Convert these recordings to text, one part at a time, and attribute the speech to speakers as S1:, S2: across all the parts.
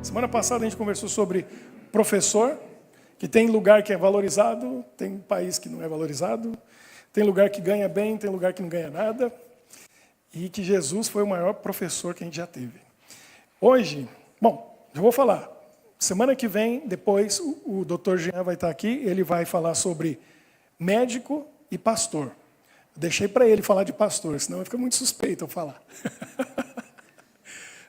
S1: Semana passada a gente conversou sobre professor, que tem lugar que é valorizado, tem país que não é valorizado, tem lugar que ganha bem, tem lugar que não ganha nada, e que Jesus foi o maior professor que a gente já teve. Hoje, bom, eu vou falar. Semana que vem, depois, o Dr. Jean vai estar aqui, ele vai falar sobre médico e pastor. Deixei para ele falar de pastor, senão fica muito suspeito eu falar.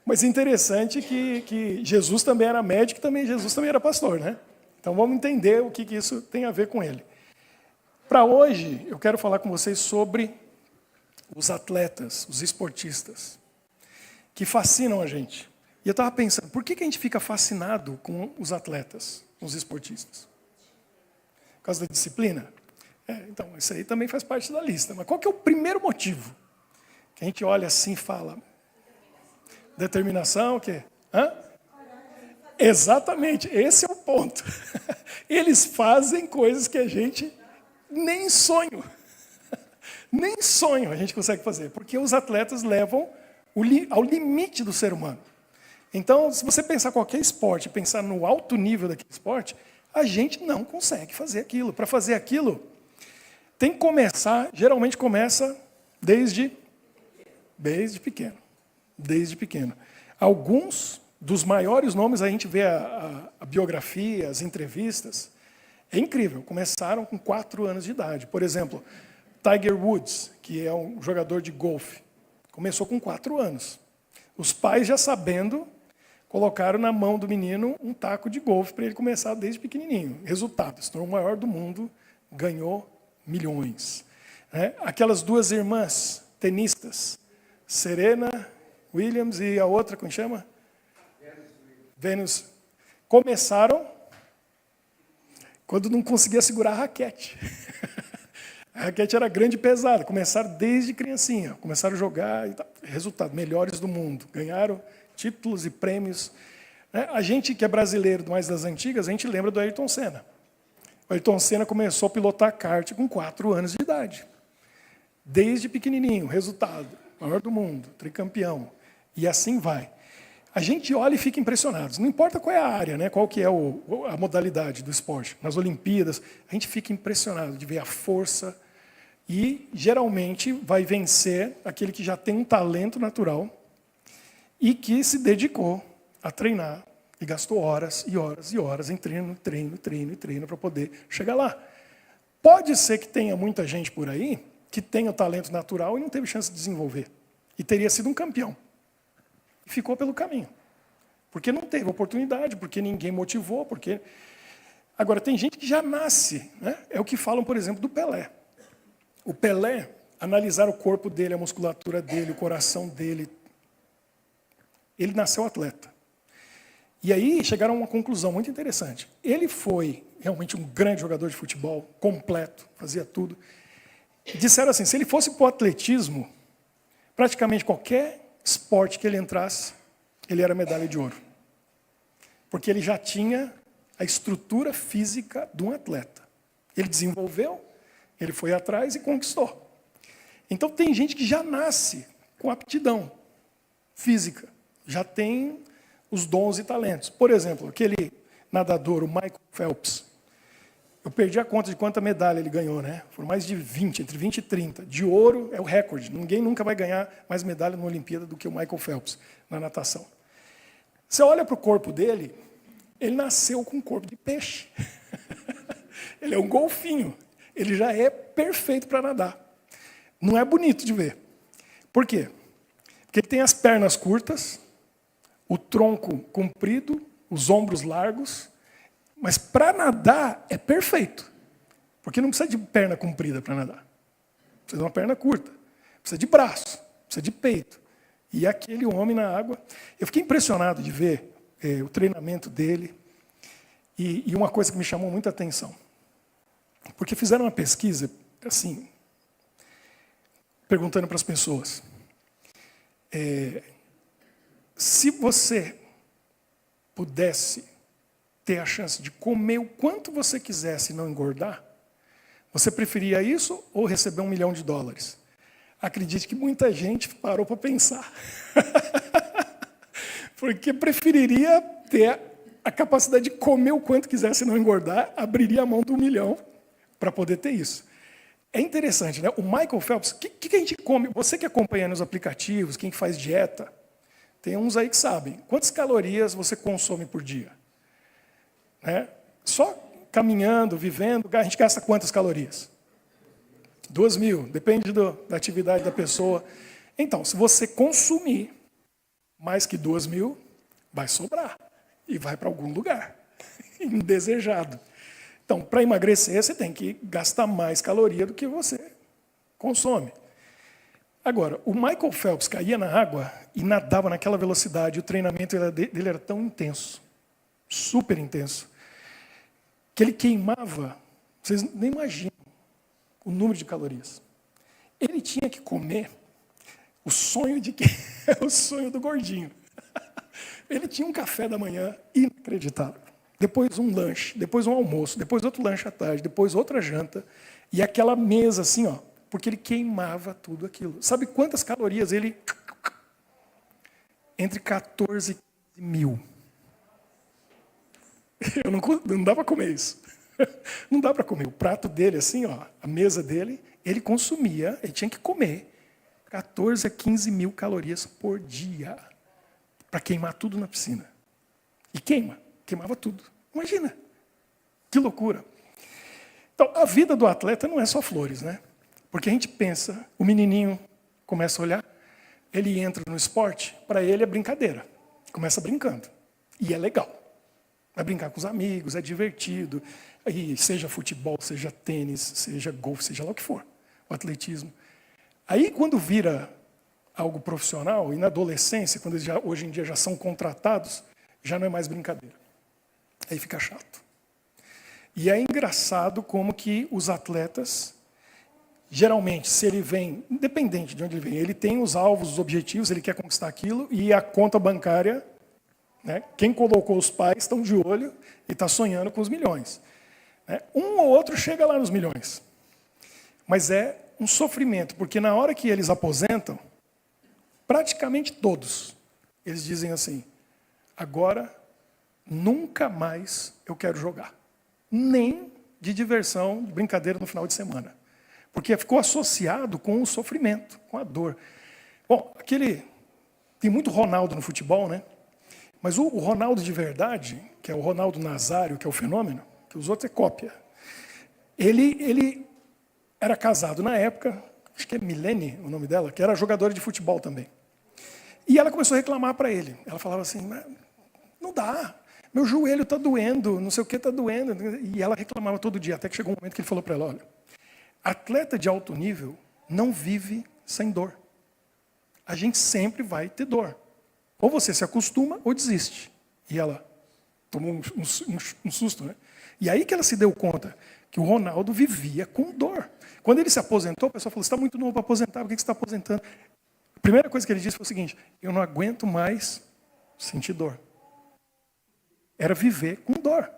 S1: Mas interessante que Jesus também era médico, também Jesus também era pastor, né? Então vamos entender o que isso tem a ver com ele. Para hoje, eu quero falar com vocês sobre os atletas, os esportistas, que fascinam a gente. E eu estava pensando, por que a gente fica fascinado com os atletas, com os esportistas? Por causa da disciplina? Então, isso aí também faz parte da lista. Mas qual que é o primeiro motivo? Que a gente olha assim e fala... Determinação, o quê? Exatamente, esse é o ponto. Eles fazem coisas que a gente nem sonho. Nem sonho a gente consegue fazer. Porque os atletas levam ao limite do ser humano. Então, se você pensar qualquer esporte, pensar no alto nível daquele esporte, a gente não consegue fazer aquilo. Para fazer aquilo... Tem que começar, geralmente começa desde pequeno. Desde pequeno. Alguns dos maiores nomes, a gente vê a biografia, as entrevistas, é incrível, começaram com 4 anos de idade. Por exemplo, Tiger Woods, que é um jogador de golfe, começou com 4 anos. Os pais, já sabendo, colocaram na mão do menino um taco de golfe para ele começar desde pequenininho. Resultado, se tornou o maior do mundo, ganhou milhões. Aquelas 2 irmãs tenistas, Serena Williams e a outra, como chama? Venus. Começaram quando não conseguia segurar a raquete. A raquete era grande e pesada. Começaram desde criancinha. Começaram a jogar. E tal. Resultado, melhores do mundo. Ganharam títulos e prêmios. A gente que é brasileiro, mais das antigas, a gente lembra do Ayrton Senna. O Ayrton Senna começou a pilotar kart com 4 anos de idade. Desde pequenininho, resultado, maior do mundo, tricampeão. E assim vai. A gente olha e fica impressionado. Não importa qual é a área, né? Qual que é a modalidade do esporte. Nas Olimpíadas, a gente fica impressionado de ver a força e, geralmente, vai vencer aquele que já tem um talento natural e que se dedicou a treinar. E gastou horas e horas e horas em treino para poder chegar lá. Pode ser que tenha muita gente por aí que tenha o talento natural e não teve chance de desenvolver. E teria sido um campeão. E ficou pelo caminho. Porque não teve oportunidade, porque ninguém motivou, porque... Agora, tem gente que já nasce, né? É o que falam, por exemplo, do Pelé. O Pelé, analisar o corpo dele, a musculatura dele, o coração dele, ele nasceu atleta. E aí chegaram a uma conclusão muito interessante. Ele foi realmente um grande jogador de futebol, completo, fazia tudo. Disseram assim, se ele fosse para o atletismo, praticamente qualquer esporte que ele entrasse, ele era medalha de ouro. Porque ele já tinha a estrutura física de um atleta. Ele desenvolveu, ele foi atrás e conquistou. Então tem gente que já nasce com aptidão física, já tem os dons e talentos. Por exemplo, aquele nadador, o Michael Phelps. Eu perdi a conta de quanta medalha ele ganhou, né? Foram mais de 20, entre 20 e 30. De ouro é o recorde. Ninguém nunca vai ganhar mais medalha numa Olimpíada do que o Michael Phelps, na natação. Você olha para o corpo dele, ele nasceu com um corpo de peixe. Ele é um golfinho. Ele já é perfeito para nadar. Não é bonito de ver. Por quê? Porque ele tem as pernas curtas, o tronco comprido, os ombros largos, mas para nadar é perfeito. Porque não precisa de perna comprida para nadar. Precisa de uma perna curta. Precisa de braço, precisa de peito. E aquele homem na água... Eu fiquei impressionado de ver o treinamento dele. E uma coisa que me chamou muita atenção. Porque fizeram uma pesquisa, assim, perguntando para as pessoas... se você pudesse ter a chance de comer o quanto você quisesse e não engordar, você preferia isso ou receber $1 milhão? Acredite que muita gente parou para pensar. Porque preferiria ter a capacidade de comer o quanto quisesse e não engordar, abriria a mão do 1 milhão para poder ter isso. É interessante, né? O Michael Phelps, o que a gente come? Você que acompanha nos aplicativos, quem faz dieta, tem uns aí que sabem. Quantas calorias você consome por dia? Né? Só caminhando, vivendo, a gente gasta quantas calorias? 2.000, depende da atividade da pessoa. Então, se você consumir mais que 2.000, vai sobrar e vai para algum lugar indesejado. Então, para emagrecer, você tem que gastar mais caloria do que você consome. Agora, o Michael Phelps caía na água e nadava naquela velocidade, o treinamento dele era tão intenso, super intenso, que ele queimava, vocês nem imaginam o número de calorias. Ele tinha que comer o sonho de que é o sonho do gordinho. Ele tinha um café da manhã inacreditável. Depois um lanche, depois um almoço, depois outro lanche à tarde, depois outra janta. E aquela mesa assim, ó, porque ele queimava tudo aquilo. Sabe quantas calorias ele... Entre 14 e 15 mil. Não dá para comer isso. Não dá para comer. O prato dele, assim, ó, a mesa dele, ele consumia, ele tinha que comer 14 a 15 mil calorias por dia para queimar tudo na piscina. E queimava tudo. Imagina, que loucura. Então, a vida do atleta não é só flores, né? Porque a gente pensa, o menininho começa a olhar, ele entra no esporte, para ele é brincadeira. Começa brincando. E é legal. Vai brincar com os amigos, é divertido. E seja futebol, seja tênis, seja golfe, seja lá o que for. O atletismo. Aí, quando vira algo profissional, e na adolescência, quando eles hoje em dia já são contratados, já não é mais brincadeira. Aí fica chato. E é engraçado como que os atletas, geralmente, se ele vem, independente de onde ele vem, ele tem os alvos, os objetivos, ele quer conquistar aquilo, e a conta bancária, né, quem colocou os pais estão de olho e está sonhando com os milhões. Né? Um ou outro chega lá nos milhões. Mas é um sofrimento, porque na hora que eles aposentam, praticamente todos, eles dizem assim, agora nunca mais eu quero jogar. Nem de diversão, de brincadeira no final de semana. Porque ficou associado com o sofrimento, com a dor. Bom, tem muito Ronaldo no futebol, né? Mas o Ronaldo de verdade, que é o Ronaldo Nazário, que é o fenômeno, que os outros é cópia. Ele era casado na época, acho que é Milene o nome dela, que era jogadora de futebol também. E ela começou a reclamar para ele. Ela falava assim, não dá, meu joelho está doendo, não sei o que está doendo. E ela reclamava todo dia, até que chegou um momento que ele falou para ela, olha, atleta de alto nível não vive sem dor. A gente sempre vai ter dor. Ou você se acostuma ou desiste. E ela tomou um susto, né? E aí que ela se deu conta que o Ronaldo vivia com dor. Quando ele se aposentou, o pessoal falou, você está muito novo para aposentar, por que você está aposentando? A primeira coisa que ele disse foi o seguinte, eu não aguento mais sentir dor. Era viver com dor.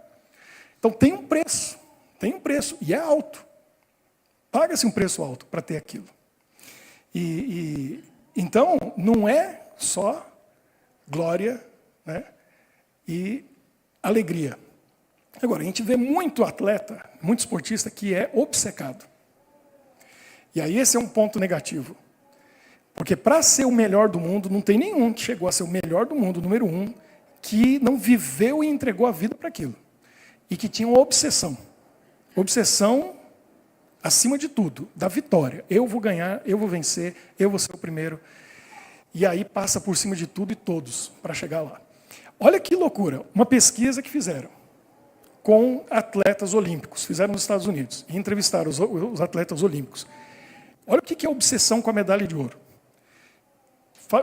S1: Então tem um preço, e é alto. Paga-se um preço alto para ter aquilo. Então, não é só glória, né, e alegria. Agora, a gente vê muito atleta, muito esportista que é obcecado. E aí esse é um ponto negativo. Porque para ser o melhor do mundo, não tem nenhum que chegou a ser o melhor do mundo, número 1, que não viveu e entregou a vida para aquilo. E que tinha uma obsessão. Obsessão acima de tudo, da vitória. Eu vou ganhar, eu vou vencer, eu vou ser o primeiro. E aí passa por cima de tudo e todos para chegar lá. Olha que loucura, uma pesquisa que fizeram com atletas olímpicos, fizeram nos Estados Unidos, e entrevistaram os atletas olímpicos. Olha o que é obsessão com a medalha de ouro.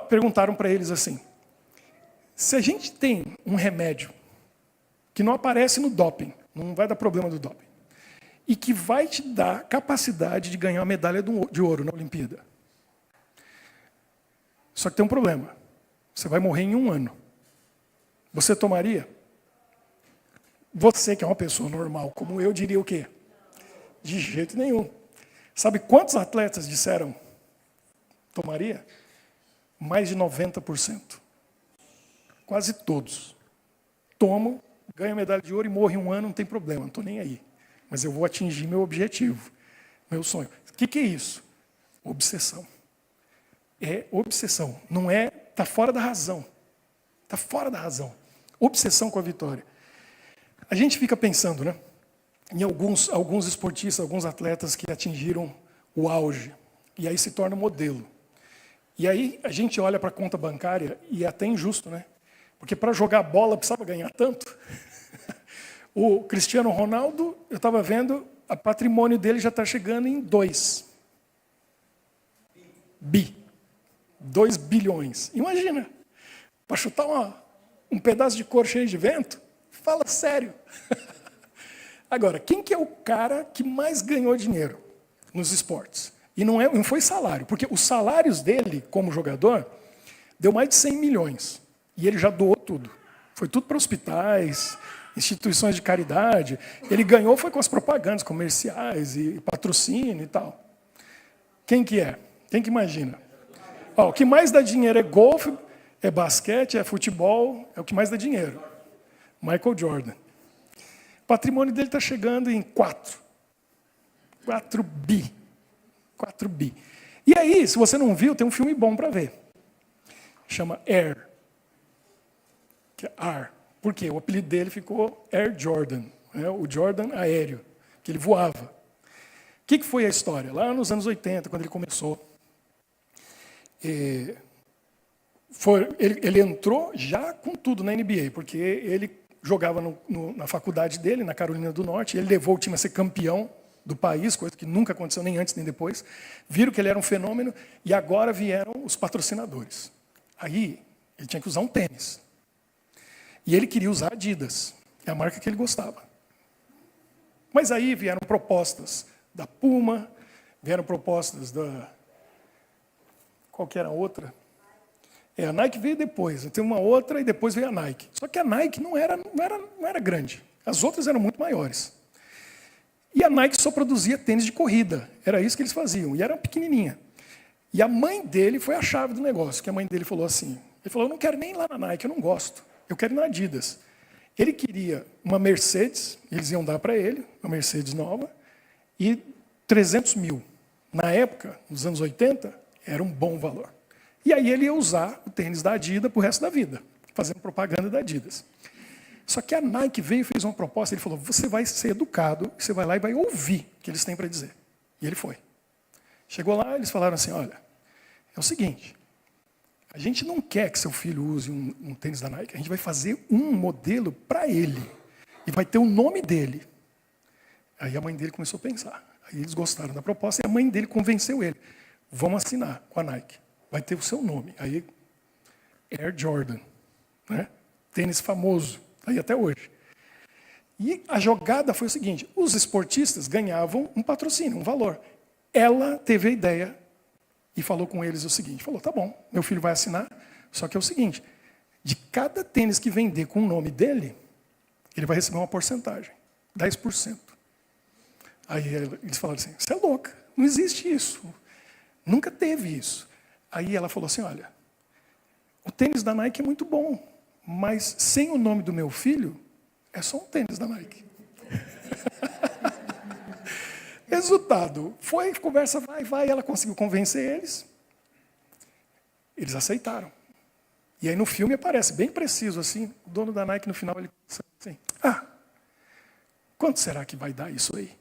S1: Perguntaram para eles assim, se a gente tem um remédio que não aparece no doping, não vai dar problema do doping, e que vai te dar capacidade de ganhar uma medalha de ouro na Olimpíada. Só que tem um problema. Você vai morrer em 1 ano. Você tomaria? Você, que é uma pessoa normal, como eu, diria o quê? De jeito nenhum. Sabe quantos atletas disseram tomaria? Mais de 90%. Quase todos. tomo, ganho medalha de ouro e morro em um ano, não tem problema, não estou nem aí. Mas eu vou atingir meu objetivo, meu sonho. O que é isso? Obsessão. É obsessão. Não é, está fora da razão. Está fora da razão. Obsessão com a vitória. A gente fica pensando, né, em alguns esportistas, alguns atletas que atingiram o auge. E aí se torna modelo. E aí a gente olha para a conta bancária e é até injusto, né? Porque para jogar bola precisava ganhar tanto. O Cristiano Ronaldo, eu estava vendo, o patrimônio dele já está chegando em 2 bilhões. Imagina, para chutar um pedaço de couro cheio de vento, fala sério. Agora, quem que é o cara que mais ganhou dinheiro nos esportes? E não foi salário, porque os salários dele, como jogador, deu mais de 100 milhões. E ele já doou tudo. Foi tudo para hospitais, instituições de caridade. Ele ganhou foi com as propagandas comerciais e patrocínio e tal. Quem que é? Quem que imagina? O que mais dá dinheiro é golfe, é basquete, é futebol, é o que mais dá dinheiro. Michael Jordan. O patrimônio dele está chegando em 4 bi. 4 bi. E aí, se você não viu, tem um filme bom para ver. Chama Air. Que é ar. Por quê? O apelido dele ficou Air Jordan. Né? O Jordan aéreo, que ele voava. O que foi a história? Lá nos anos 80, quando ele começou. Ele entrou já com tudo na NBA, porque ele jogava na faculdade dele, na Carolina do Norte, e ele levou o time a ser campeão do país, coisa que nunca aconteceu nem antes nem depois. Viram que ele era um fenômeno e agora vieram os patrocinadores. Aí ele tinha que usar um tênis. E ele queria usar Adidas, é a marca que ele gostava. Mas aí vieram propostas da Puma, vieram propostas da... Qual que era a outra? A Nike veio depois, tem uma outra e depois veio a Nike. Só que a Nike não era grande, as outras eram muito maiores. E a Nike só produzia tênis de corrida, era isso que eles faziam, e era pequenininha. E a mãe dele foi a chave do negócio, que a mãe dele falou assim, ele falou, eu não quero nem ir lá na Nike, eu não gosto, eu quero ir na Adidas. Ele queria uma Mercedes, eles iam dar para ele, uma Mercedes nova, e 300 mil. Na época, nos anos 80, era um bom valor. E aí ele ia usar o tênis da Adidas para o resto da vida, fazendo propaganda da Adidas. Só que a Nike veio e fez uma proposta, ele falou, você vai ser educado, você vai lá e vai ouvir o que eles têm para dizer. E ele foi. Chegou lá, eles falaram assim, olha, é o seguinte, a gente não quer que seu filho use um tênis da Nike, a gente vai fazer um modelo para ele, e vai ter o nome dele. Aí a mãe dele começou a pensar. Aí eles gostaram da proposta, e a mãe dele convenceu ele. Vamos assinar com a Nike, vai ter o seu nome. Aí, Air Jordan, né? Tênis famoso, aí até hoje. E a jogada foi o seguinte, os esportistas ganhavam um patrocínio, um valor. Ela teve a ideia e falou com eles o seguinte, falou, tá bom, meu filho vai assinar, só que é o seguinte, de cada tênis que vender com o nome dele, ele vai receber uma porcentagem, 10%. Aí eles falaram assim, você é louca, não existe isso, nunca teve isso. Aí ela falou assim, olha, o tênis da Nike é muito bom, mas sem o nome do meu filho, é só um tênis da Nike. Resultado, foi, conversa vai, ela conseguiu convencer eles. Eles aceitaram. E aí no filme aparece, bem preciso assim, o dono da Nike no final, ele pensa assim, quanto será que vai dar isso aí?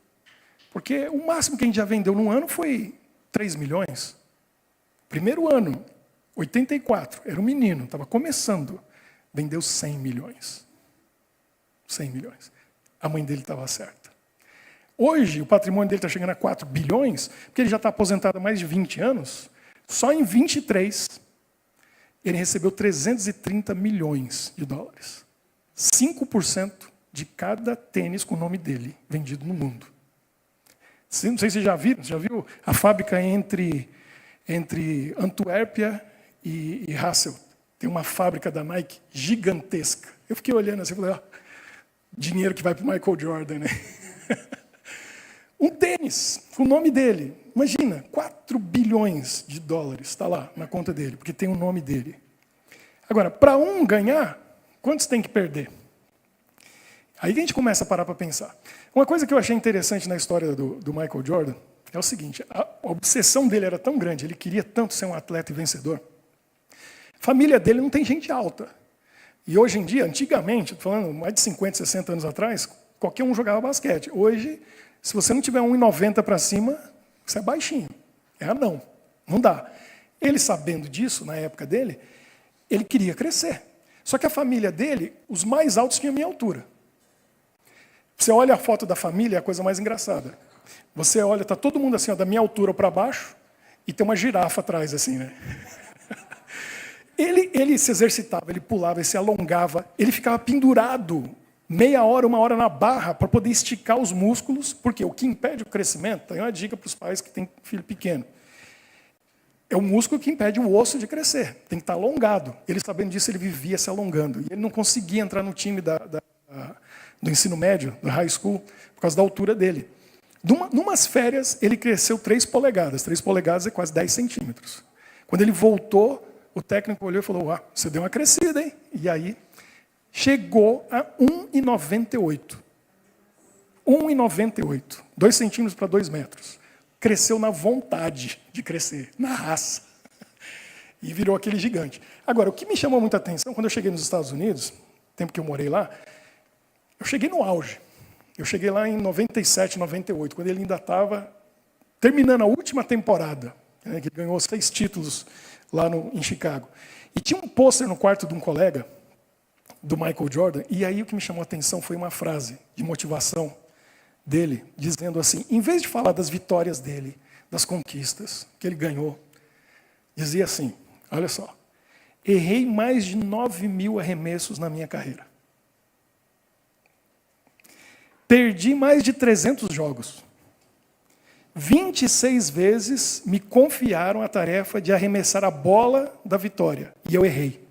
S1: Porque o máximo que a gente já vendeu num ano foi 3 milhões. Primeiro ano, 84, era um menino, estava começando, vendeu 100 milhões. 100 milhões. A mãe dele estava certa. Hoje, o patrimônio dele está chegando a 4 bilhões, porque ele já está aposentado há mais de 20 anos. Só em 23, ele recebeu 330 milhões de dólares. 5% de cada tênis com o nome dele vendido no mundo. Não sei se vocês já viram, você já viu a fábrica entre Antuérpia e Hasselt. Tem uma fábrica da Nike gigantesca. Eu fiquei olhando assim e falei, dinheiro que vai para o Michael Jordan, né? Um tênis, com o nome dele. Imagina, 4 bilhões de dólares está lá na conta dele, porque tem o nome dele. Agora, para um ganhar, quantos tem que perder? Aí que a gente começa a parar para pensar. Uma coisa que eu achei interessante na história do Michael Jordan é o seguinte, a obsessão dele era tão grande, ele queria tanto ser um atleta e vencedor. A família dele não tem gente alta. E hoje em dia, antigamente, estou falando mais de 50, 60 anos atrás, qualquer um jogava basquete. Hoje, se você não tiver 1,90 para cima, você é baixinho. É anão. Não dá. Ele, sabendo disso, na época dele, ele queria crescer. Só que a família dele, os mais altos tinham a minha altura. Você olha a foto da família, é a coisa mais engraçada. Você olha, está todo mundo assim, ó, da minha altura para baixo, e tem uma girafa atrás, assim, né? Ele se exercitava, ele pulava, ele se alongava, ele ficava pendurado meia hora, 1 hora na barra para poder esticar os músculos, porque o que impede o crescimento, tem uma dica para os pais que têm filho pequeno, é o músculo que impede o osso de crescer, tem que estar alongado. Ele, sabendo disso, ele vivia se alongando. E ele não conseguia entrar no time do ensino médio, do high school, por causa da altura dele. Numas férias, ele cresceu 3 polegadas. 3 polegadas é quase 10 centímetros. Quando ele voltou, o técnico olhou e falou, você deu uma crescida, hein? E aí, chegou a 1,98. 1,98. 2 centímetros para 2 metros. Cresceu na vontade de crescer, na raça. E virou aquele gigante. Agora, o que me chamou muita atenção, quando eu cheguei nos Estados Unidos, tempo que eu morei lá, eu cheguei no auge. Eu cheguei lá em 97, 98, quando ele ainda estava terminando a última temporada, né, que ele ganhou 6 títulos lá em Chicago. E tinha um pôster no quarto de um colega, do Michael Jordan, e aí o que me chamou a atenção foi uma frase de motivação dele, dizendo assim, em vez de falar das vitórias dele, das conquistas que ele ganhou, dizia assim, olha só, errei mais de 9.000 arremessos na minha carreira. Perdi mais de 300 jogos. 26 vezes me confiaram a tarefa de arremessar a bola da vitória, e eu errei.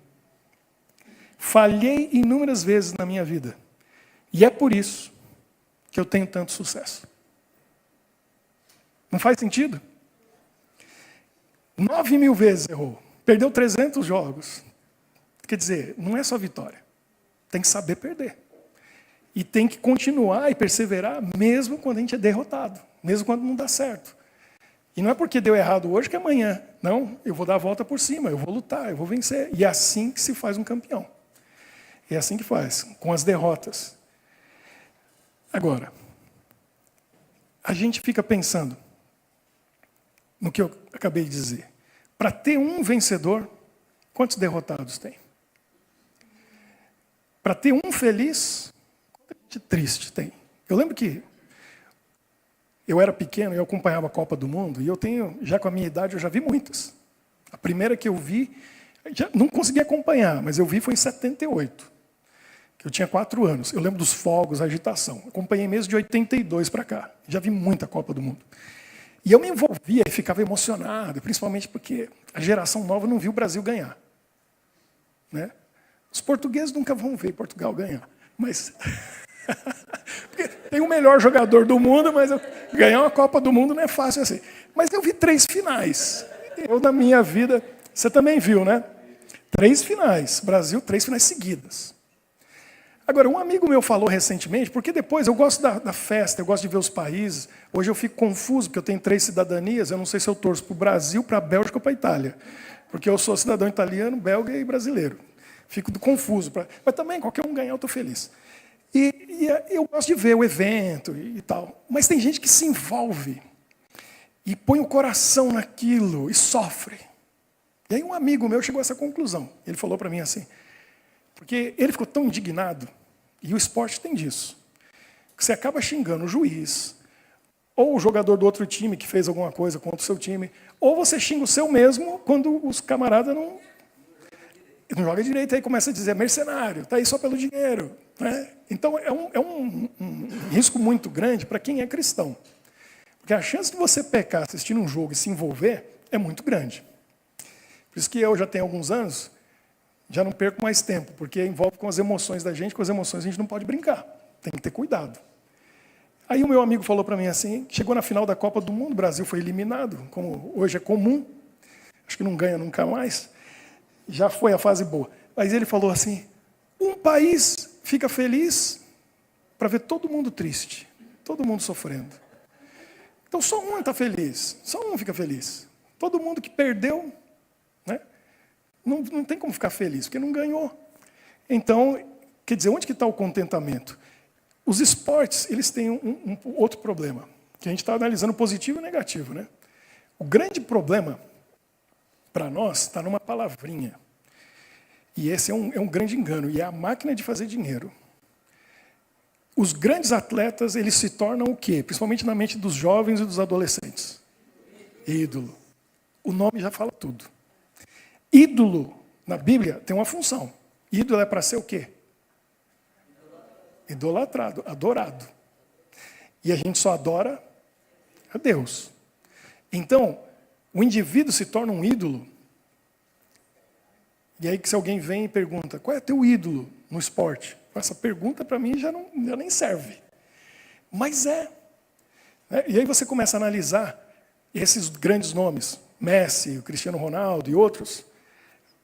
S1: Falhei inúmeras vezes na minha vida, e é por isso que eu tenho tanto sucesso. Não faz sentido? 9.000 vezes errou, perdeu 300 jogos. Quer dizer, não é só vitória, tem que saber perder. E tem que continuar e perseverar mesmo quando a gente é derrotado, mesmo quando não dá certo. E não é porque deu errado hoje que amanhã. Não, eu vou dar a volta por cima, eu vou lutar, eu vou vencer. E é assim que se faz um campeão. É assim que faz, com as derrotas. Agora, a gente fica pensando no que eu acabei de dizer. Para ter um vencedor, quantos derrotados tem? Para ter um feliz, quanta gente triste tem? Eu lembro que eu era pequeno e eu acompanhava a Copa do Mundo, e eu tenho, já com a minha idade, eu já vi muitas. A primeira que eu vi, já não consegui acompanhar, mas eu vi foi em 78, que eu tinha 4 anos. Eu lembro dos fogos, a agitação. Acompanhei mesmo de 82 para cá. Já vi muita Copa do Mundo. E eu me envolvia e ficava emocionado, principalmente porque a geração nova não viu o Brasil ganhar. Né? Os portugueses nunca vão ver Portugal ganhar. Mas porque tem o melhor jogador do mundo, mas ganhar uma Copa do Mundo não é fácil assim. Mas eu vi 3 finais. Eu, na minha vida, você também viu, né? 3 finais. Brasil, 3 finais seguidas. Agora, um amigo meu falou recentemente, porque depois eu gosto da festa, eu gosto de ver os países. Hoje eu fico confuso, porque eu tenho 3 cidadanias, eu não sei se eu torço para o Brasil, para a Bélgica ou para a Itália. Porque eu sou cidadão italiano, belga e brasileiro. Fico confuso. Mas também, qualquer um ganhar, eu estou feliz. E eu gosto de ver o evento e tal. Mas tem gente que se envolve e põe o coração naquilo e sofre. E aí um amigo meu chegou a essa conclusão. Ele falou para mim assim, porque ele ficou tão indignado, e o esporte tem disso, que você acaba xingando o juiz, ou o jogador do outro time que fez alguma coisa contra o seu time, ou você xinga o seu mesmo quando os camaradas não joga direito, aí começa a dizer mercenário, está aí só pelo dinheiro. Né? Então é um risco muito grande para quem é cristão. Porque a chance de você pecar assistindo um jogo e se envolver é muito grande. Por isso que eu já tenho alguns anos, já não perco mais tempo, porque envolve com as emoções da gente, com as emoções a gente não pode brincar, tem que ter cuidado. Aí o meu amigo falou para mim assim, chegou na final da Copa do Mundo, o Brasil foi eliminado, como hoje é comum, acho que não ganha nunca mais, já foi a fase boa. Mas ele falou assim, um país fica feliz para ver todo mundo triste, todo mundo sofrendo. Então só um está feliz, só um fica feliz. Todo mundo que perdeu, né, não tem como ficar feliz, porque não ganhou. Então, quer dizer, onde que está o contentamento? Os esportes, eles têm um outro problema, que a gente está analisando positivo e negativo, né? O grande problema para nós está numa palavrinha. E esse é um grande engano, e é a máquina de fazer dinheiro. Os grandes atletas, eles se tornam o quê? Principalmente na mente dos jovens e dos adolescentes. Ídolo. O nome já fala tudo. Ídolo, na Bíblia, tem uma função. Ídolo é para ser o quê? Idolatrado, adorado. E a gente só adora a Deus. Então, o indivíduo se torna um ídolo. E aí que se alguém vem e pergunta, qual é teu ídolo no esporte? Essa pergunta para mim já nem serve. Mas é. Né? E aí você começa a analisar esses grandes nomes, Messi, o Cristiano Ronaldo e outros.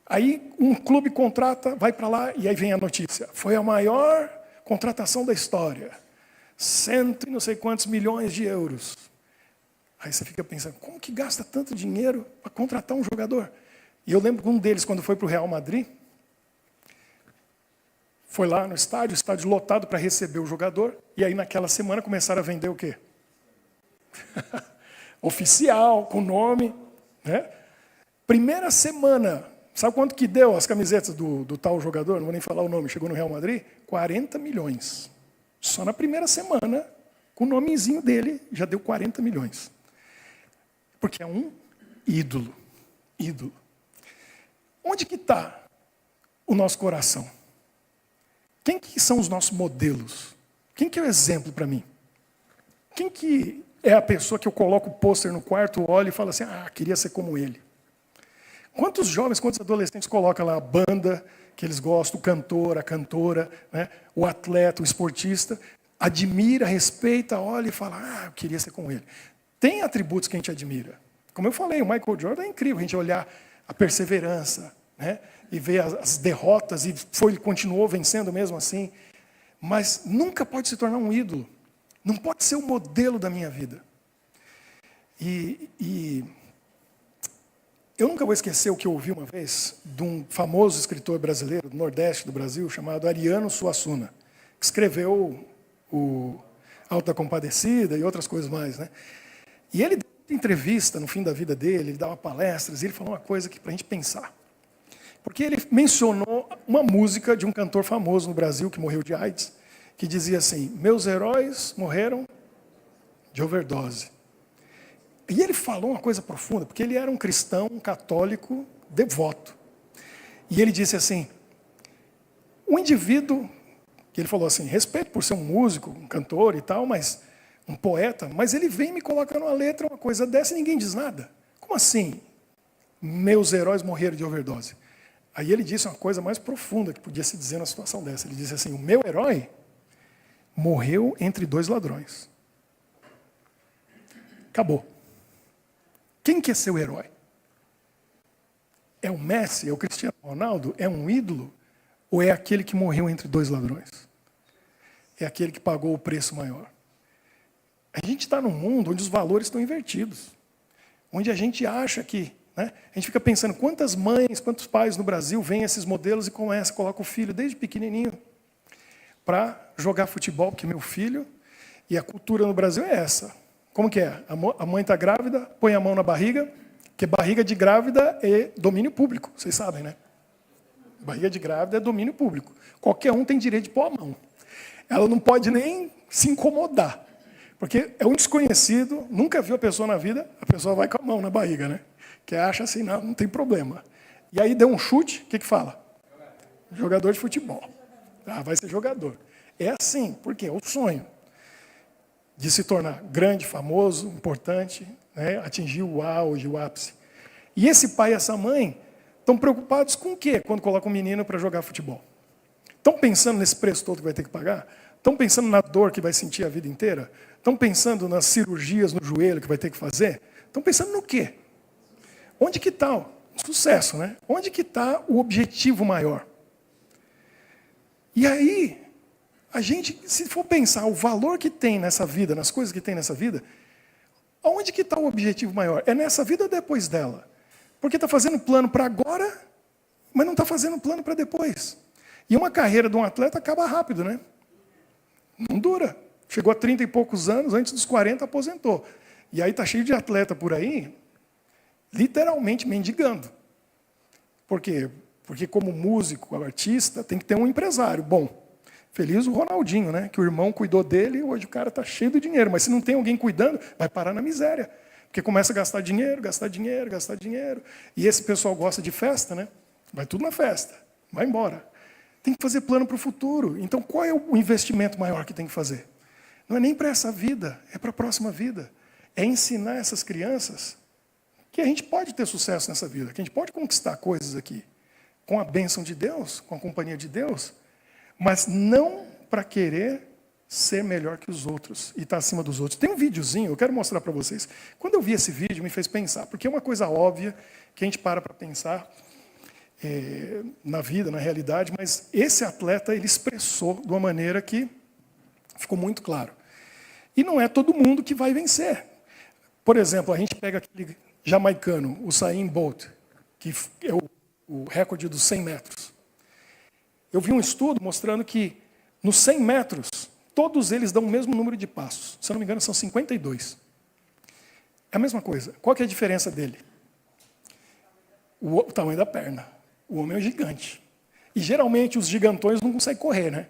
S1: Aí um clube contrata, vai para lá e aí vem a notícia. Foi a maior contratação da história. 100 e não sei quantos milhões de euros. Aí você fica pensando, como que gasta tanto dinheiro para contratar um jogador? E eu lembro que um deles, quando foi para o Real Madrid, foi lá no estádio, estádio lotado para receber o jogador, e aí naquela semana começaram a vender o quê? Oficial, com nome. Né? Primeira semana, sabe quanto que deu as camisetas do tal jogador? Não vou nem falar o nome, chegou no Real Madrid? 40 milhões. Só na primeira semana, com o nomezinho dele, já deu 40 milhões. Porque é um ídolo. Ídolo. Onde que está o nosso coração? Quem que são os nossos modelos? Quem que é o exemplo para mim? Quem que é a pessoa que eu coloco o pôster no quarto, olho e falo assim, queria ser como ele? Quantos jovens, quantos adolescentes colocam lá a banda que eles gostam, o cantor, a cantora, né, o atleta, o esportista, admira, respeita, olha e fala, eu queria ser como ele. Tem atributos que a gente admira. Como eu falei, o Michael Jordan é incrível, a gente olhar a perseverança, né? E ver as derrotas, e ele continuou vencendo mesmo assim. Mas nunca pode se tornar um ídolo. Não pode ser o modelo da minha vida. E eu nunca vou esquecer o que eu ouvi uma vez de um famoso escritor brasileiro do Nordeste do Brasil, chamado Ariano Suassuna, que escreveu o Auto da Compadecida e outras coisas mais. Né? E ele deu uma entrevista no fim da vida dele, ele dava palestras, e ele falou uma coisa para a gente pensar. Porque ele mencionou uma música de um cantor famoso no Brasil, que morreu de AIDS, que dizia assim, meus heróis morreram de overdose. E ele falou uma coisa profunda, porque ele era um cristão, um católico devoto. E ele disse assim, o indivíduo, que ele falou assim, respeito por ser um músico, um cantor e tal, mas um poeta, mas ele vem e me coloca numa letra uma coisa dessa e ninguém diz nada. Como assim? Meus heróis morreram de overdose. Aí ele disse uma coisa mais profunda que podia se dizer numa situação dessa. Ele disse assim, o meu herói morreu entre dois ladrões. Acabou. Quem que é seu herói? É o Messi? É o Cristiano Ronaldo? É um ídolo? Ou é aquele que morreu entre dois ladrões? É aquele que pagou o preço maior? A gente está num mundo onde os valores estão invertidos. Onde a gente acha que... Né? A gente fica pensando quantas mães, quantos pais no Brasil veem esses modelos e colocam o filho desde pequenininho para jogar futebol, porque meu filho, e a cultura no Brasil é essa. Como que é? A mãe está grávida, põe a mão na barriga, porque barriga de grávida é domínio público, vocês sabem, né? Barriga de grávida é domínio público. Qualquer um tem direito de pôr a mão. Ela não pode nem se incomodar, porque é um desconhecido, nunca viu a pessoa na vida, a pessoa vai com a mão na barriga, né? Que acha assim, não tem problema. E aí deu um chute, o que fala? Jogador de futebol. Vai ser jogador. É assim, porque é o sonho de se tornar grande, famoso, importante, né? Atingir o auge, o ápice. E esse pai e essa mãe estão preocupados com o quê quando colocam um menino para jogar futebol? Estão pensando nesse preço todo que vai ter que pagar? Estão pensando na dor que vai sentir a vida inteira? Estão pensando nas cirurgias no joelho que vai ter que fazer? Estão pensando no quê? Onde que está o sucesso, né? Onde que está o objetivo maior? E aí, A gente, se for pensar o valor que tem nessa vida, nas coisas que tem nessa vida, onde que está o objetivo maior? É nessa vida ou depois dela? Porque está fazendo plano para agora, mas não está fazendo plano para depois. E uma carreira de um atleta acaba rápido, né? Não dura. Chegou a 30 e poucos anos, antes dos 40 aposentou. E aí está cheio de atleta por aí, literalmente mendigando. Por quê? Porque como músico, artista, tem que ter um empresário bom. Feliz o Ronaldinho, né? Que o irmão cuidou dele e hoje o cara está cheio de dinheiro. Mas se não tem alguém cuidando, vai parar na miséria. Porque começa a gastar dinheiro, gastar dinheiro, gastar dinheiro. E esse pessoal gosta de festa, né? Vai tudo na festa, vai embora. Tem que fazer plano para o futuro. Então qual é o investimento maior que tem que fazer? Não é nem para essa vida, é para a próxima vida. É ensinar essas crianças que a gente pode ter sucesso nessa vida, que a gente pode conquistar coisas aqui, com a bênção de Deus, com a companhia de Deus, mas não para querer ser melhor que os outros e estar acima dos outros. Tem um videozinho, eu quero mostrar para vocês. Quando eu vi esse vídeo, me fez pensar, porque é uma coisa óbvia que a gente para pensar na vida, na realidade, mas esse atleta, ele expressou de uma maneira que ficou muito claro. E não é todo mundo que vai vencer. Por exemplo, a gente pega aquele jamaicano, o Usain Bolt, que é o recorde dos 100 metros. Eu vi um estudo mostrando que nos 100 metros, todos eles dão o mesmo número de passos. Se eu não me engano, são 52. É a mesma coisa. Qual que é a diferença dele? O tamanho da perna. O homem é um gigante. E geralmente os gigantões não conseguem correr, né?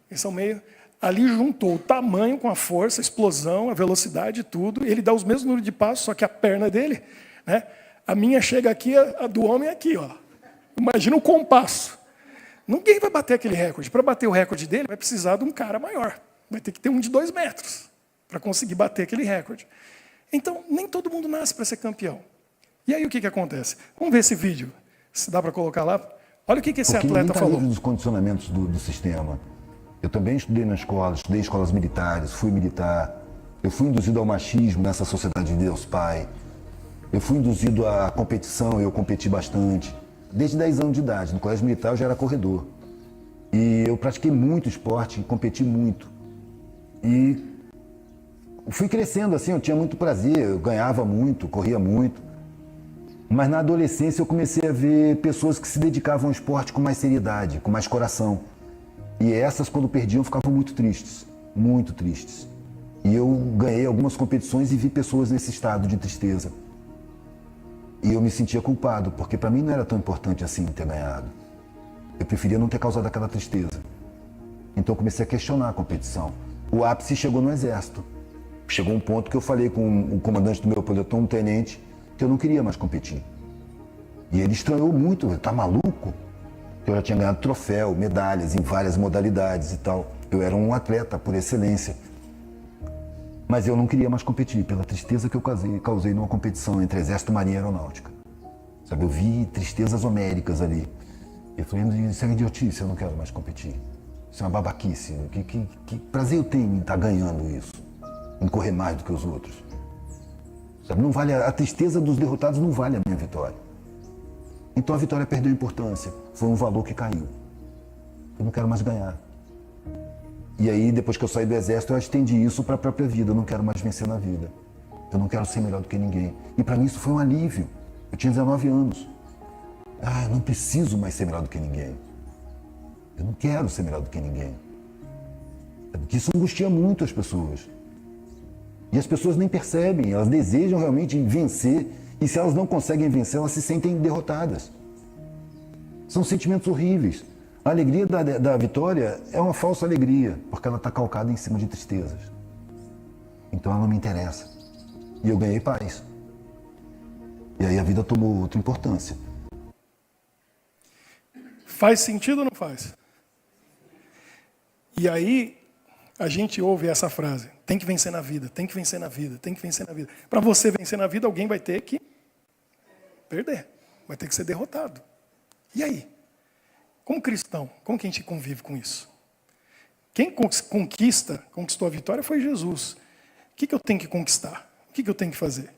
S1: Eles são meio... Ali juntou o tamanho com a força, a explosão, a velocidade, tudo. Ele dá os mesmos números de passos, só que a perna dele, né? A minha chega aqui, a do homem é aqui, ó. Imagina o compasso. Ninguém vai bater aquele recorde. Para bater o recorde dele, vai precisar de um cara maior. Vai ter que ter um de 2 metros para conseguir bater aquele recorde. Então, nem todo mundo nasce para ser campeão. E aí o que acontece? Vamos ver esse vídeo. Se dá para colocar lá. Olha o que esse atleta falou.
S2: Dos condicionamentos do sistema. Eu também estudei na escola, estudei escolas militares, fui militar. Eu fui induzido ao machismo nessa sociedade de Deus Pai. Eu fui induzido à competição, eu competi bastante. Desde 10 anos de idade, no colégio militar eu já era corredor. E eu pratiquei muito esporte, competi muito. E fui crescendo assim, eu tinha muito prazer, eu ganhava muito, corria muito. Mas na adolescência eu comecei a ver pessoas que se dedicavam ao esporte com mais seriedade, com mais coração. E essas, quando perdiam, ficavam muito tristes, muito tristes. E eu ganhei algumas competições e vi pessoas nesse estado de tristeza. E eu me sentia culpado, porque para mim não era tão importante assim ter ganhado. Eu preferia não ter causado aquela tristeza. Então eu comecei a questionar a competição. O ápice chegou no Exército. Chegou um ponto que eu falei com o comandante do meu pelotão, um tenente, que eu não queria mais competir. E ele estranhou muito, ele tá maluco? Eu já tinha ganhado troféu, medalhas em várias modalidades e tal. Eu era um atleta por excelência. Mas eu não queria mais competir, pela tristeza que eu causei numa competição entre Exército, Marinha e Aeronáutica. Sabe, eu vi tristezas homéricas ali. Eu falei, isso é uma idiotice, eu não quero mais competir. Isso é uma babaquice. Que prazer eu tenho em estar ganhando isso, em correr mais do que os outros. Sabe, não vale, a tristeza dos derrotados não vale a minha vitória. Então a vitória perdeu importância, foi um valor que caiu. Eu não quero mais ganhar. E aí, depois que eu saí do Exército, eu estendi isso para a própria vida. Eu não quero mais vencer na vida. Eu não quero ser melhor do que ninguém. E para mim isso foi um alívio. Eu tinha 19 anos. Eu não preciso mais ser melhor do que ninguém. Eu não quero ser melhor do que ninguém. Porque isso angustia muito as pessoas. E as pessoas nem percebem. Elas desejam realmente vencer. E se elas não conseguem vencer, elas se sentem derrotadas. São sentimentos horríveis. A alegria da vitória é uma falsa alegria, porque ela está calcada em cima de tristezas. Então ela não me interessa. E eu ganhei paz. E aí a vida tomou outra importância.
S1: Faz sentido ou não faz? E aí a gente ouve essa frase, tem que vencer na vida, tem que vencer na vida, tem que vencer na vida. Para você vencer na vida, alguém vai ter que perder, vai ter que ser derrotado. E aí? Como cristão, como que a gente convive com isso? Quem conquistou a vitória foi Jesus. O que eu tenho que conquistar? O que eu tenho que fazer?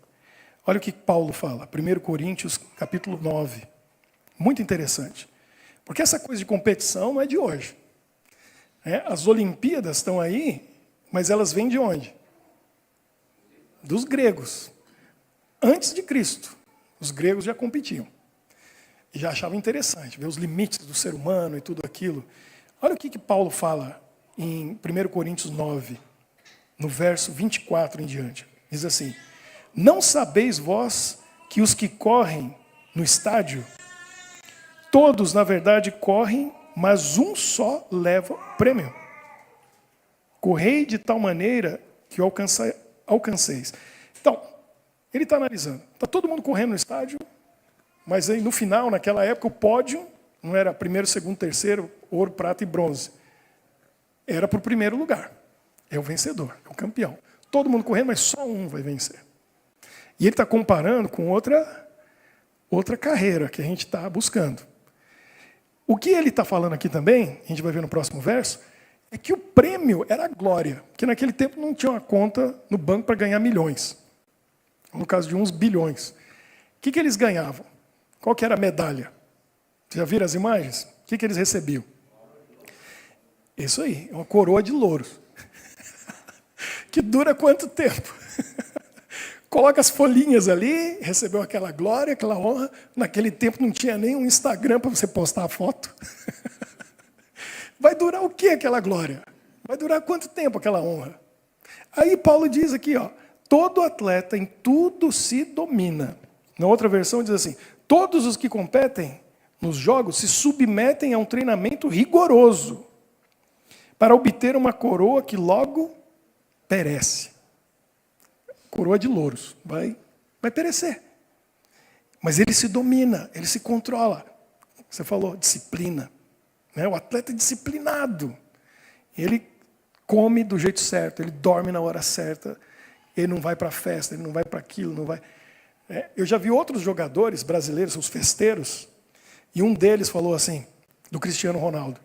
S1: Olha o que Paulo fala, 1 Coríntios, capítulo 9. Muito interessante. Porque essa coisa de competição não é de hoje. As Olimpíadas estão aí, mas elas vêm de onde? Dos gregos. Antes de Cristo, os gregos já competiam. E já achavam interessante ver os limites do ser humano e tudo aquilo. Olha o que Paulo fala em 1 Coríntios 9, no verso 24 em diante. Diz assim: não sabeis vós que os que correm no estádio, todos, na verdade, correm, mas um só leva o prêmio. Correi de tal maneira que alcanceis. Então, ele está analisando. Está todo mundo correndo no estádio, mas aí no final, naquela época, o pódio não era primeiro, segundo, terceiro, ouro, prata e bronze. Era para o primeiro lugar. É o vencedor, é o campeão. Todo mundo correndo, mas só um vai vencer. E ele está comparando com outra carreira que a gente está buscando. O que ele está falando aqui também, a gente vai ver no próximo verso, é que o prêmio era a glória. Porque naquele tempo não tinha uma conta no banco para ganhar milhões. No caso de uns bilhões. O que eles ganhavam? Qual que era a medalha? Vocês já viram as imagens? O que eles recebiam? Isso aí, é uma coroa de louros. Que dura quanto tempo? Coloca as folhinhas ali, recebeu aquela glória, aquela honra. Naquele tempo não tinha nem um Instagram para você postar a foto. Vai durar o que aquela glória? Vai durar quanto tempo aquela honra? Aí Paulo diz aqui, todo atleta em tudo se domina. Na outra versão diz assim: todos os que competem nos jogos se submetem a um treinamento rigoroso para obter uma coroa que logo perece. Coroa de louros. Vai perecer. Mas ele se domina, ele se controla. Você falou, disciplina. O atleta é disciplinado. Ele come do jeito certo, ele dorme na hora certa, ele não vai para a festa, ele não vai para aquilo, não vai... Eu já vi outros jogadores brasileiros, os festeiros, e um deles falou assim, do Cristiano Ronaldo: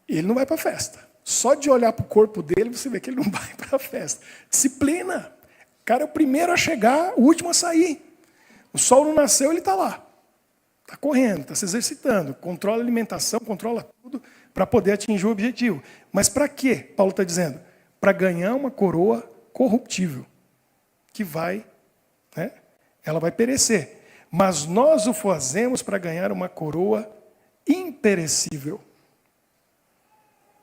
S1: ele não vai para a festa. Só de olhar para o corpo dele, você vê que ele não vai para a festa. Disciplina. O cara é o primeiro a chegar, o último a sair. O sol não nasceu, ele está lá. Está correndo, está se exercitando. Controla a alimentação, controla tudo para poder atingir o objetivo. Mas para quê? Paulo está dizendo: para ganhar uma coroa corruptível, que ela vai perecer. Mas nós o fazemos para ganhar uma coroa imperecível.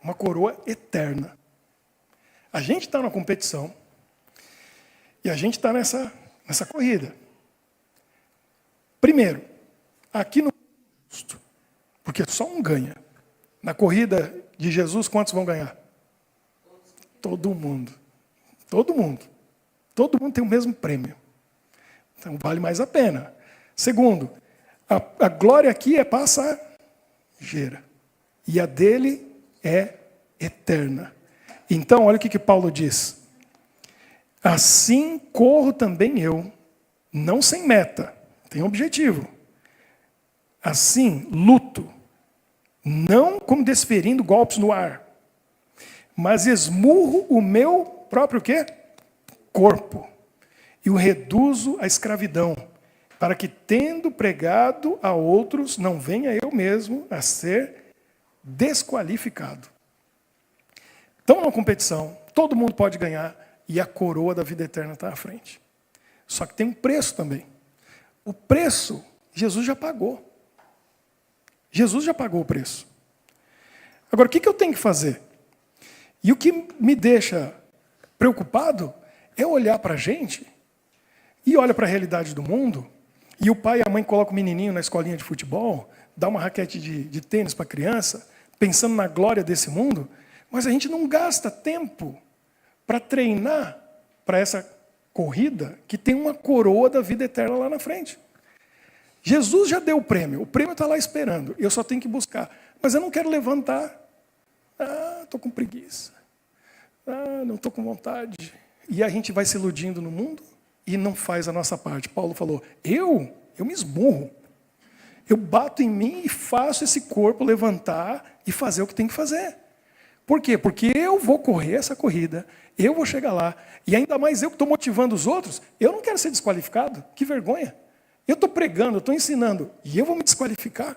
S1: Uma coroa eterna. A gente está na competição e a gente está nessa corrida. Primeiro, aqui no justo, porque só um ganha. Na corrida de Jesus, quantos vão ganhar? Todo mundo. Todo mundo. Todo mundo tem o mesmo prêmio. Então vale mais a pena. Segundo, a glória aqui é passageira. E a dele é eterna. Então, olha o que Paulo diz. Assim corro também eu, não sem meta, tem objetivo. Assim luto, não como desferindo golpes no ar, mas esmurro o meu próprio quê? Corpo, e o reduzo à escravidão, para que, tendo pregado a outros, não venha eu mesmo a ser desqualificado. Então, na competição, todo mundo pode ganhar e a coroa da vida eterna está à frente. Só que tem um preço também. O preço, Jesus já pagou. Jesus já pagou o preço. Agora, o que eu tenho que fazer? E o que me deixa preocupado é olhar para a gente e olha para a realidade do mundo, e o pai e a mãe colocam o menininho na escolinha de futebol, dá uma raquete de tênis para a criança, pensando na glória desse mundo, mas a gente não gasta tempo para treinar para essa corrida que tem uma coroa da vida eterna lá na frente. Jesus já deu o prêmio está lá esperando, eu só tenho que buscar. Mas eu não quero levantar. Estou com preguiça. Não estou com vontade. E a gente vai se iludindo no mundo e não faz a nossa parte. Paulo falou, eu me esmurro. Eu bato em mim e faço esse corpo levantar e fazer o que tem que fazer. Por quê? Porque eu vou correr essa corrida, eu vou chegar lá, e ainda mais eu que estou motivando os outros, eu não quero ser desqualificado. Que vergonha. Eu estou pregando, eu estou ensinando, e eu vou me desqualificar?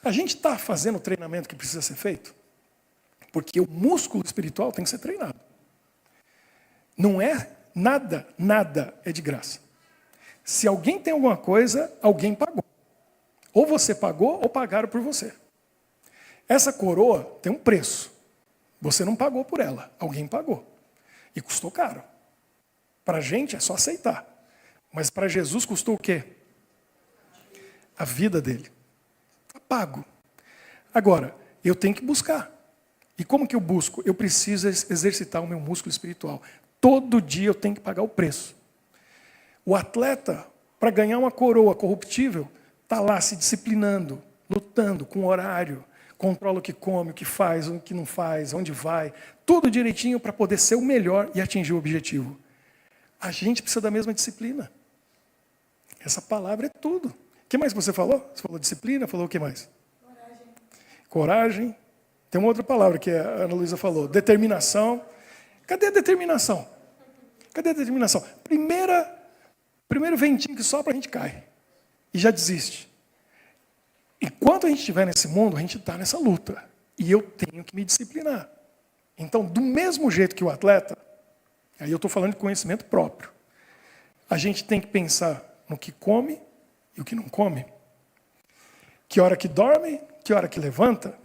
S1: A gente está fazendo o treinamento que precisa ser feito? Porque o músculo espiritual tem que ser treinado. Não é nada é de graça. Se alguém tem alguma coisa, alguém pagou. Ou você pagou ou pagaram por você. Essa coroa tem um preço. Você não pagou por ela, alguém pagou. E custou caro. Para a gente é só aceitar. Mas para Jesus custou o quê? A vida dele. Está pago. Agora, eu tenho que buscar. E como que eu busco? Eu preciso exercitar o meu músculo espiritual. Todo dia eu tenho que pagar o preço. O atleta, para ganhar uma coroa corruptível, está lá se disciplinando, lutando com horário, controla o que come, o que faz, o que não faz, onde vai, tudo direitinho para poder ser o melhor e atingir o objetivo. A gente precisa da mesma disciplina. Essa palavra é tudo. O que mais você falou? Você falou disciplina, falou o que mais? Coragem. Tem uma outra palavra que a Ana Luísa falou, determinação. Cadê a determinação? Cadê a determinação? Primeiro ventinho que sopra, a gente cai. E já desiste. Enquanto a gente estiver nesse mundo, a gente está nessa luta. E eu tenho que me disciplinar. Então, do mesmo jeito que o atleta, aí eu estou falando de conhecimento próprio, a gente tem que pensar no que come e o que não come. Que hora que dorme, que hora que levanta.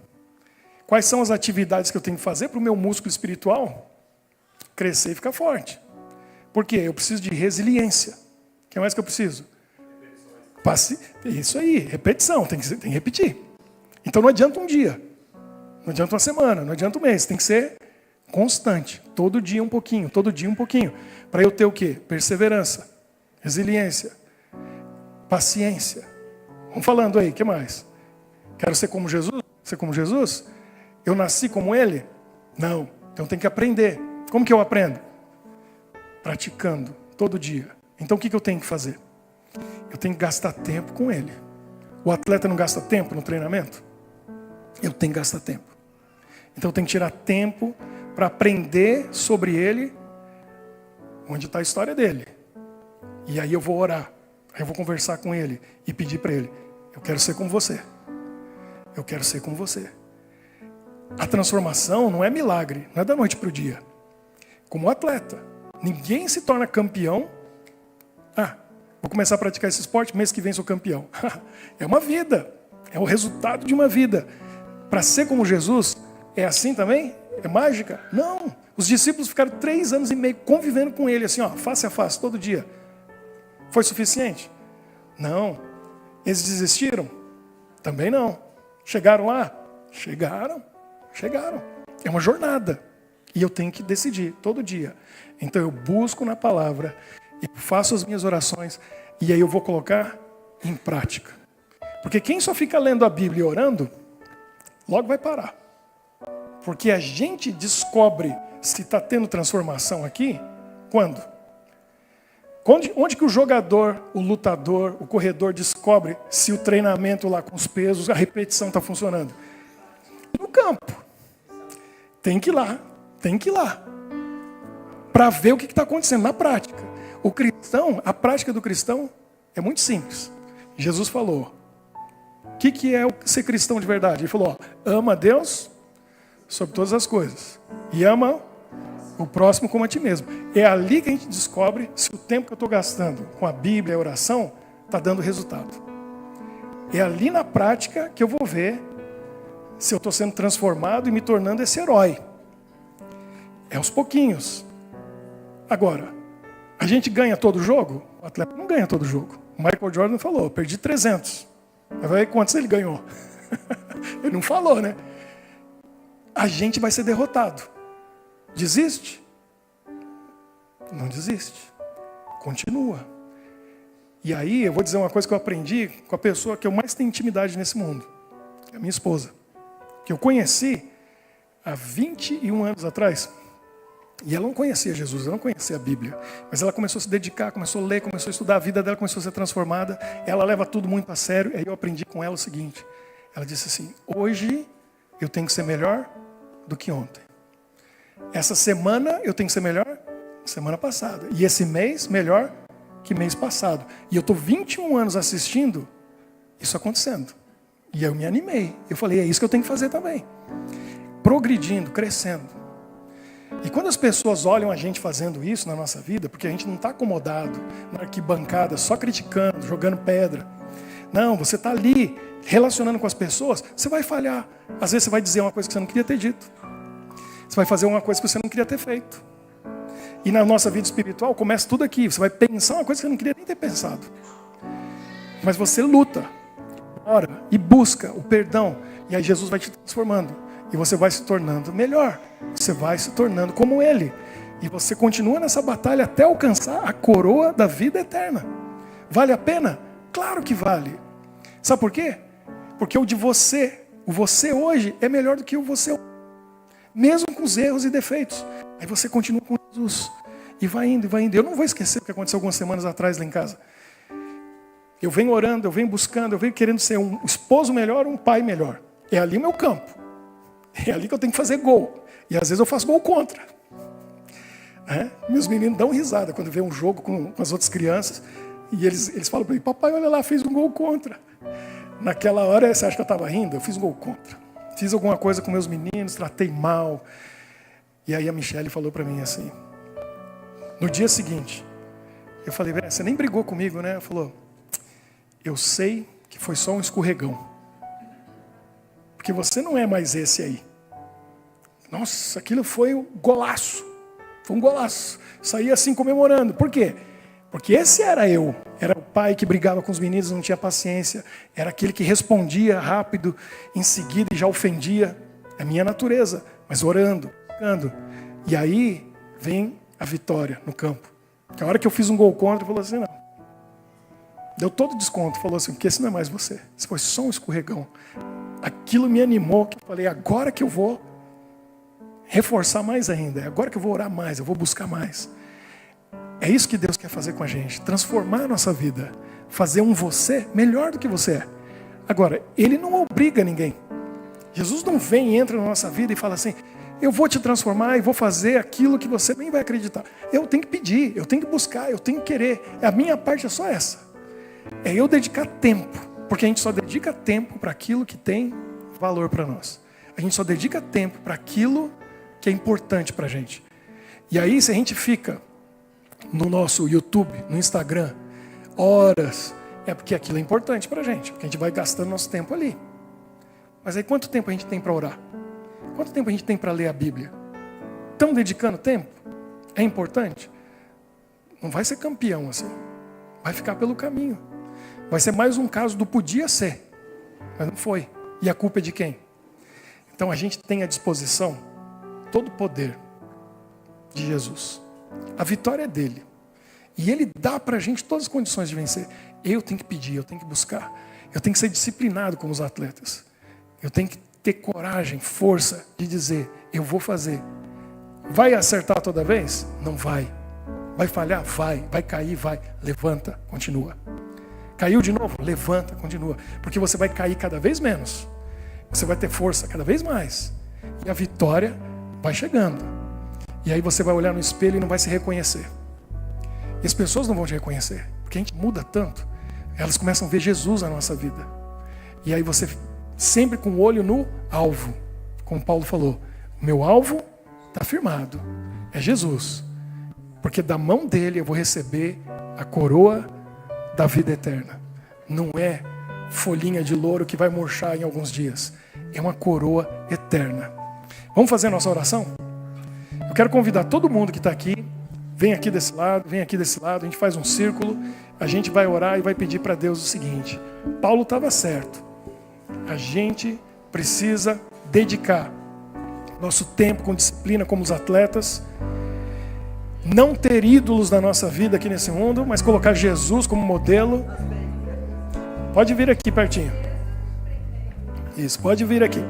S1: Quais são as atividades que eu tenho que fazer para o meu músculo espiritual crescer e ficar forte. Por quê? Eu preciso de resiliência. O que mais que eu preciso? Isso aí, repetição, tem que repetir. Então não adianta um dia, não adianta uma semana, não adianta um mês, tem que ser constante. Todo dia um pouquinho, todo dia um pouquinho. Para eu ter o quê? Perseverança, resiliência, paciência. Vamos falando aí, o que mais? Quero ser como Jesus? Ser como Jesus? Eu nasci como Ele? Não, então tem que aprender. Como que eu aprendo? Praticando, todo dia. Então o que eu tenho que fazer? Eu tenho que gastar tempo com Ele. O atleta não gasta tempo no treinamento? Eu tenho que gastar tempo. Então eu tenho que tirar tempo para aprender sobre Ele, onde está a história dele. E aí eu vou orar, aí eu vou conversar com Ele e pedir para Ele, eu quero ser como você. Eu quero ser como você. A transformação não é milagre, não é da noite para o dia. Como atleta, ninguém se torna campeão. Vou começar a praticar esse esporte, mês que vem sou campeão. É uma vida, é o resultado de uma vida. Para ser como Jesus, é assim também? É mágica? Não. Os discípulos ficaram 3 anos e meio convivendo com Ele, assim, face a face, todo dia. Foi suficiente? Não. Eles desistiram? Também não. Chegaram lá? Chegaram. É uma jornada. E eu tenho que decidir, todo dia. Então eu busco na palavra, e faço as minhas orações, e aí eu vou colocar em prática. Porque quem só fica lendo a Bíblia e orando, logo vai parar. Porque a gente descobre se está tendo transformação aqui, quando? Onde que o jogador, o lutador, o corredor descobre se o treinamento lá com os pesos, a repetição está funcionando? No campo. Tem que ir lá. Para ver o que está acontecendo na prática. O cristão, a prática do cristão é muito simples. Jesus falou, o que é ser cristão de verdade? Ele falou, ama a Deus sobre todas as coisas. E ama o próximo como a ti mesmo. É ali que a gente descobre se o tempo que eu estou gastando com a Bíblia e a oração está dando resultado. É ali na prática que eu vou ver se eu estou sendo transformado e me tornando esse herói. É aos pouquinhos. Agora, a gente ganha todo jogo? O atleta não ganha todo jogo. O Michael Jordan falou, perdi 300. Vai ver quantos ele ganhou. Ele não falou, né? A gente vai ser derrotado. Desiste? Não desiste. Continua. E aí eu vou dizer uma coisa que eu aprendi com a pessoa que eu mais tenho intimidade nesse mundo. É a minha esposa. Que eu conheci há 21 anos atrás. E ela não conhecia Jesus, ela não conhecia a Bíblia. Mas ela começou a se dedicar, começou a ler, começou a estudar, a vida dela começou a ser transformada. Ela leva tudo muito a sério. Aí eu aprendi com ela o seguinte. Ela disse assim, hoje eu tenho que ser melhor do que ontem. Essa semana eu tenho que ser melhor que semana passada. E esse mês, melhor que mês passado. E eu estou 21 anos assistindo isso acontecendo. E eu me animei. Eu falei, é isso que eu tenho que fazer também. progredindo, crescendo. E quando as pessoas olham a gente fazendo isso na nossa vida, porque a gente não está acomodado na arquibancada, só criticando, jogando pedra. Não, você está ali, relacionando com as pessoas, você vai falhar. Às vezes você vai dizer uma coisa que você não queria ter dito. Você vai fazer uma coisa que você não queria ter feito. E na nossa vida espiritual começa tudo aqui. Você vai pensar uma coisa que você não queria nem ter pensado. Mas você luta, ora e busca o perdão. E aí Jesus vai te transformando. E você vai se tornando melhor. Você vai se tornando como Ele. E você continua nessa batalha até alcançar a coroa da vida eterna. Vale a pena? Claro que vale. Sabe por quê? Porque o você hoje é melhor do que o você hoje. Mesmo com os erros e defeitos. Aí você continua com Jesus. E vai indo, e vai indo. Eu não vou esquecer o que aconteceu algumas semanas atrás lá em casa. Eu venho orando, eu venho buscando, eu venho querendo ser um esposo melhor, um pai melhor. É ali o meu campo. É ali que eu tenho que fazer gol. E às vezes eu faço gol contra. Meus meninos dão risada quando vê um jogo com as outras crianças. E eles falam para mim, papai, olha lá, fez um gol contra. Naquela hora, você acha que eu estava rindo? Eu fiz um gol contra. Fiz alguma coisa com meus meninos, tratei mal. E aí a Michele falou para mim assim, no dia seguinte, eu falei, você nem brigou comigo, né? Ela falou, eu sei que foi só um escorregão. Porque você não é mais esse aí. Nossa, aquilo foi um golaço. Foi um golaço. Saí assim comemorando. Por quê? Porque esse era eu. Era o pai que brigava com os meninos, não tinha paciência. Era aquele que respondia rápido, em seguida e já ofendia. É minha natureza. Mas orando, orando. E aí vem a vitória no campo. Que a hora que eu fiz um gol contra, falou assim, não. Deu todo desconto. Falou assim, porque esse não é mais você. Esse foi só um escorregão. Aquilo me animou. Que eu falei, agora que eu vou reforçar mais ainda. É agora que eu vou orar mais, eu vou buscar mais. É isso que Deus quer fazer com a gente. Transformar a nossa vida. Fazer um você melhor do que você é. Agora, Ele não obriga ninguém. Jesus não vem e entra na nossa vida e fala assim, eu vou te transformar e vou fazer aquilo que você nem vai acreditar. Eu tenho que pedir, eu tenho que buscar, eu tenho que querer. A minha parte é só essa. É eu dedicar tempo. Porque a gente só dedica tempo para aquilo que tem valor para nós. A gente só dedica tempo para aquilo que é importante para a gente. E aí, se a gente fica no nosso YouTube, no Instagram, horas, é porque aquilo é importante para a gente. Porque a gente vai gastando nosso tempo ali. Mas aí, quanto tempo a gente tem para orar? Quanto tempo a gente tem para ler a Bíblia? Estão dedicando tempo? É importante? Não vai ser campeão assim. Vai ficar pelo caminho. Vai ser mais um caso do podia ser. Mas não foi. E a culpa é de quem? Então a gente tem à disposição todo o poder de Jesus. A vitória é dele. E ele dá para a gente todas as condições de vencer. Eu tenho que pedir, eu tenho que buscar. Eu tenho que ser disciplinado como os atletas. Eu tenho que ter coragem, força de dizer, eu vou fazer. Vai acertar toda vez? Não vai. Vai falhar? Vai. Vai cair? Vai. Levanta, continua. Caiu de novo? Levanta, continua. Porque você vai cair cada vez menos. Você vai ter força cada vez mais. E a vitória vai chegando. E aí você vai olhar no espelho e não vai se reconhecer. E as pessoas não vão te reconhecer. Porque a gente muda tanto. Elas começam a ver Jesus na nossa vida. E aí você sempre com o olho no alvo. Como Paulo falou. O meu alvo está firmado. É Jesus. Porque da mão dele eu vou receber a coroa da vida eterna. Não é folhinha de louro que vai murchar em alguns dias. É uma coroa eterna. Vamos fazer a nossa oração? Eu quero convidar todo mundo que está aqui. Vem aqui desse lado, vem aqui desse lado. A gente faz um círculo. A gente vai orar e vai pedir para Deus o seguinte. Paulo estava certo. A gente precisa dedicar nosso tempo com disciplina como os atletas. Não ter ídolos na nossa vida aqui nesse mundo, mas colocar Jesus como modelo. Pode vir aqui pertinho. Isso, pode vir aqui.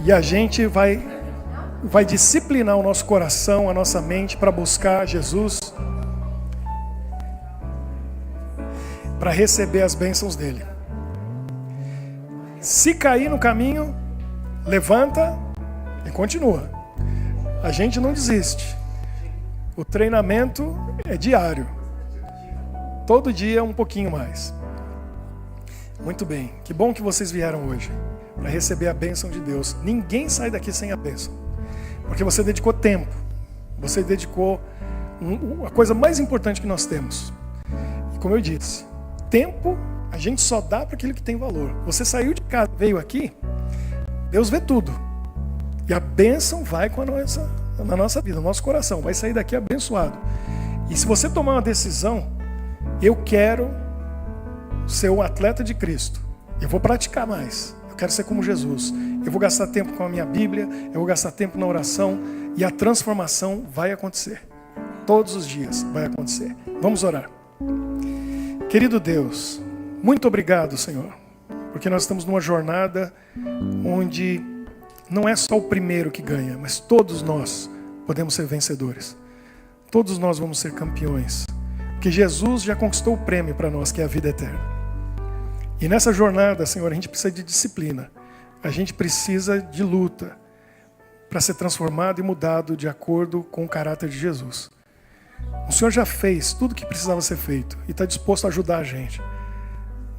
S1: E a gente vai disciplinar o nosso coração, a nossa mente para buscar Jesus, para receber as bênçãos dele. Se cair no caminho, levanta e continua. A gente não desiste. O treinamento é diário. Todo dia um pouquinho mais. Muito bem. Que bom que vocês vieram hoje. para receber a bênção de Deus. Ninguém sai daqui sem a bênção, porque você dedicou tempo, você dedicou a coisa mais importante que nós temos. E como eu disse, tempo a gente só dá para aquilo que tem valor. Você saiu de casa, veio aqui, Deus vê tudo. E a bênção vai na nossa vida, no nosso coração. Vai sair daqui abençoado. E se você tomar uma decisão, eu quero ser um atleta de Cristo. Eu vou praticar mais. Eu quero ser como Jesus. Eu vou gastar tempo com a minha Bíblia, eu vou gastar tempo na oração e a transformação vai acontecer. Todos os dias vai acontecer. Vamos orar. Querido Deus, muito obrigado, Senhor, porque nós estamos numa jornada onde não é só o primeiro que ganha, mas todos nós podemos ser vencedores. Todos nós vamos ser campeões, porque Jesus já conquistou o prêmio para nós, que é a vida eterna. E nessa jornada, Senhor, a gente precisa de disciplina, a gente precisa de luta para ser transformado e mudado de acordo com o caráter de Jesus. O Senhor já fez tudo o que precisava ser feito e está disposto a ajudar a gente.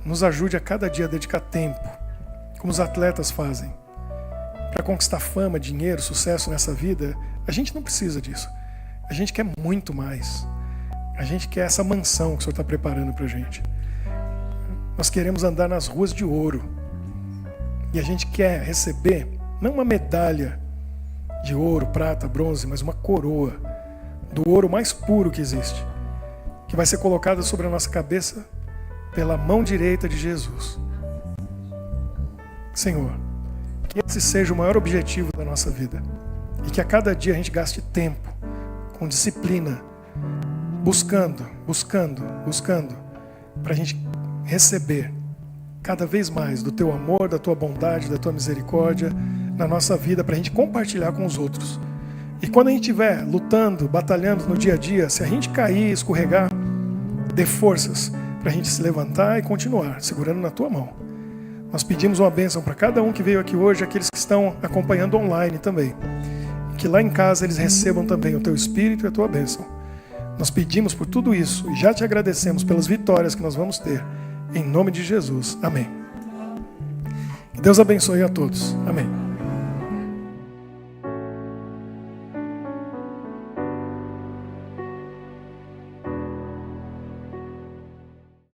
S1: Nos ajude a cada dia a dedicar tempo, como os atletas fazem. Para conquistar fama, dinheiro, sucesso nessa vida, a gente não precisa disso. A gente quer muito mais. A gente quer essa mansão que o Senhor está preparando para a gente. Nós queremos andar nas ruas de ouro. E a gente quer receber, não uma medalha de ouro, prata, bronze, mas uma coroa do ouro mais puro que existe, que vai ser colocada sobre a nossa cabeça pela mão direita de Jesus. Senhor, que esse seja o maior objetivo da nossa vida e que a cada dia a gente gaste tempo, com disciplina, buscando, para a gente receber cada vez mais do Teu amor, da Tua bondade, da Tua misericórdia na nossa vida, para a gente compartilhar com os outros. E quando a gente estiver lutando, batalhando no dia a dia, se a gente cair, escorregar, dê forças para a gente se levantar e continuar, segurando na Tua mão. Nós pedimos uma bênção para cada um que veio aqui hoje, aqueles que estão acompanhando online também. Que lá em casa eles recebam também o Teu Espírito e a Tua bênção. Nós pedimos por tudo isso e já Te agradecemos pelas vitórias que nós vamos ter. Em nome de Jesus. Amém. Que Deus abençoe a todos. Amém.